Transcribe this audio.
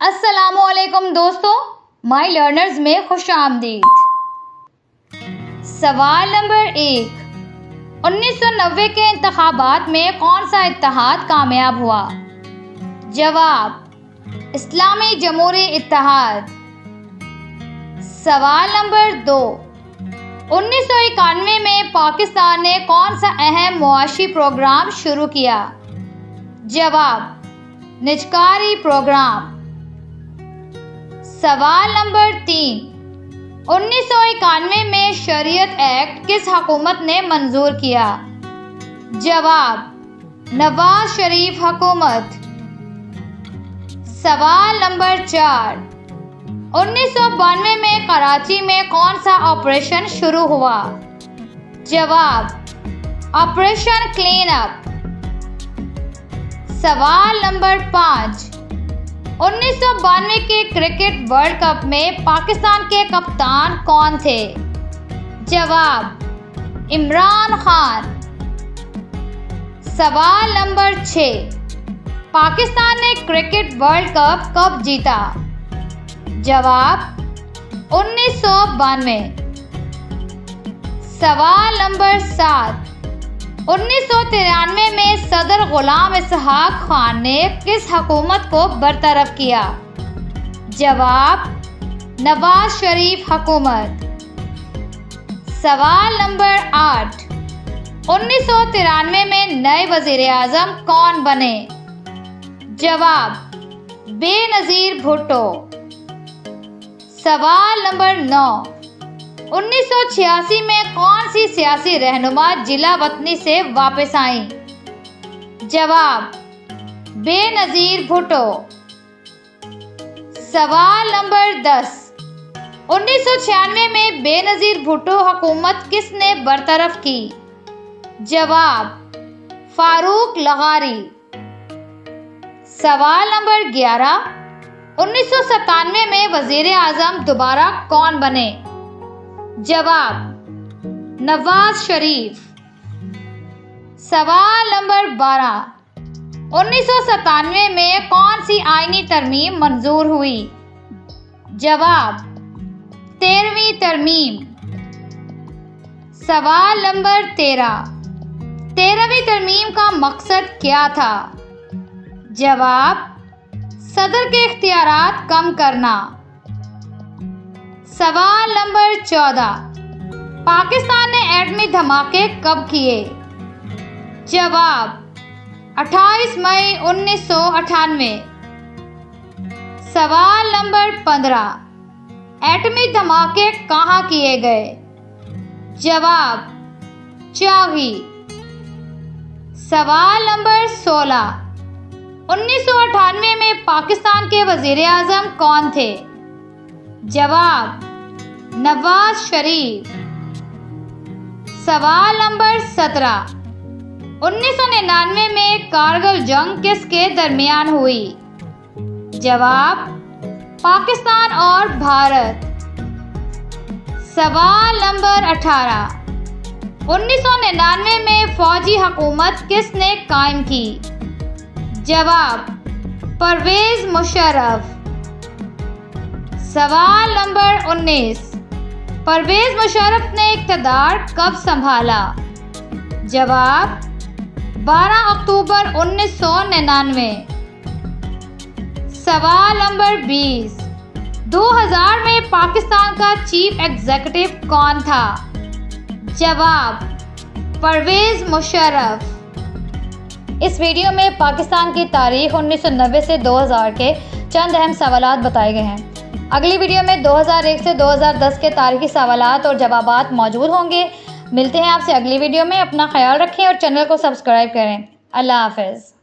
अस्सलामुअलैकुम दोस्तों, माई लर्नर्स में खुश आमदीद। सवाल नंबर 1, 1990 के इंतखाबात में कौन सा इत्तेहाद कामयाब हुआ? जवाब, इस्लामी जमहूरी इत्तेहाद। सवाल नंबर 2, 1991 में पाकिस्तान ने कौन सा अहम मुआशी प्रोग्राम शुरू किया? जवाब, निजकारी प्रोग्राम। सवाल नंबर 3, 1991 में शरीयत एक्ट किस हुकूमत ने मंजूर किया? जवाब, नवाज शरीफ हुकूमत। सवाल नंबर 4, 1992 में कराची में कौन सा ऑपरेशन शुरू हुआ? जवाब, ऑपरेशन क्लीन अप। सवाल नंबर 5, 1992 के क्रिकेट वर्ल्ड कप में पाकिस्तान के कप्तान कौन थे? जवाब, इमरान खान। सवाल नंबर 6, पाकिस्तान ने क्रिकेट वर्ल्ड कप कब जीता? जवाब, 1992। सवाल नंबर 7, 1993 में सदर गुलाम इसहाक खान ने किस हुकूमत को बरतरफ किया? जवाब, नवाज शरीफ हुकूमत। सवाल नंबर 8, 1993 में नए वजीर आजम कौन बने? जवाब, बेनजीर भुट्टो। सवाल नंबर 9, 1986 में कौन सी सियासी रहनुमा जिला वतनी से वापस आई? जवाब, बेनजीर भुट्टो। सवाल नंबर 10, 1996 में बेनजीर भुट्टो हुकूमत किसने बरतरफ की? जवाब, फारूक लगारी। सवाल नंबर 11, 1997 में वजीर आजम दोबारा कौन बने? जवाब, नवाज शरीफ। सवाल नंबर 12, 1997 में कौन सी आईनी तरमीम मंजूर हुई? जवाब, 13वीं तरमीम। सवाल नंबर 13, 13वीं तरमीम का मकसद क्या था? जवाब, सदर के इख्तियारात कम करना। सवाल नंबर 14, पाकिस्तान ने एटमी धमाके कब किए? जवाब, 28 मई 1998। सवाल नंबर 15, एटमी धमाके कहाँ किए गए? जवाब, चागी। सवाल नंबर 16, 1998 में पाकिस्तान के वजीर आजम कौन थे? जवाब, नवाज शरीफ। सवाल नंबर 17, 1999 में कारगिल जंग किसके दरमियान हुई? जवाब, पाकिस्तान और भारत। सवाल नंबर 18, 1999 में फौजी हुकूमत किसने कायम की? जवाब, परवेज मुशर्रफ। सवाल नंबर 19, परवेज मुशर्रफ ने इक़्तिदार कब संभाला? जवाब, 12 अक्टूबर 1999। सवाल नंबर 20, 2000 में पाकिस्तान का चीफ एग्जीक्यूटिव कौन था? जवाब, परवेज मुशर्रफ। इस वीडियो में पाकिस्तान की तारीख 1990 से 2000 के चंद अहम सवालात बताए गए हैं। अगली वीडियो में 2001 से 2010 के तारीखी सवालात और जवाबात मौजूद होंगे। मिलते हैं आपसे अगली वीडियो में। अपना ख्याल रखें और चैनल को सब्सक्राइब करें। अल्लाह हाफ़िज़।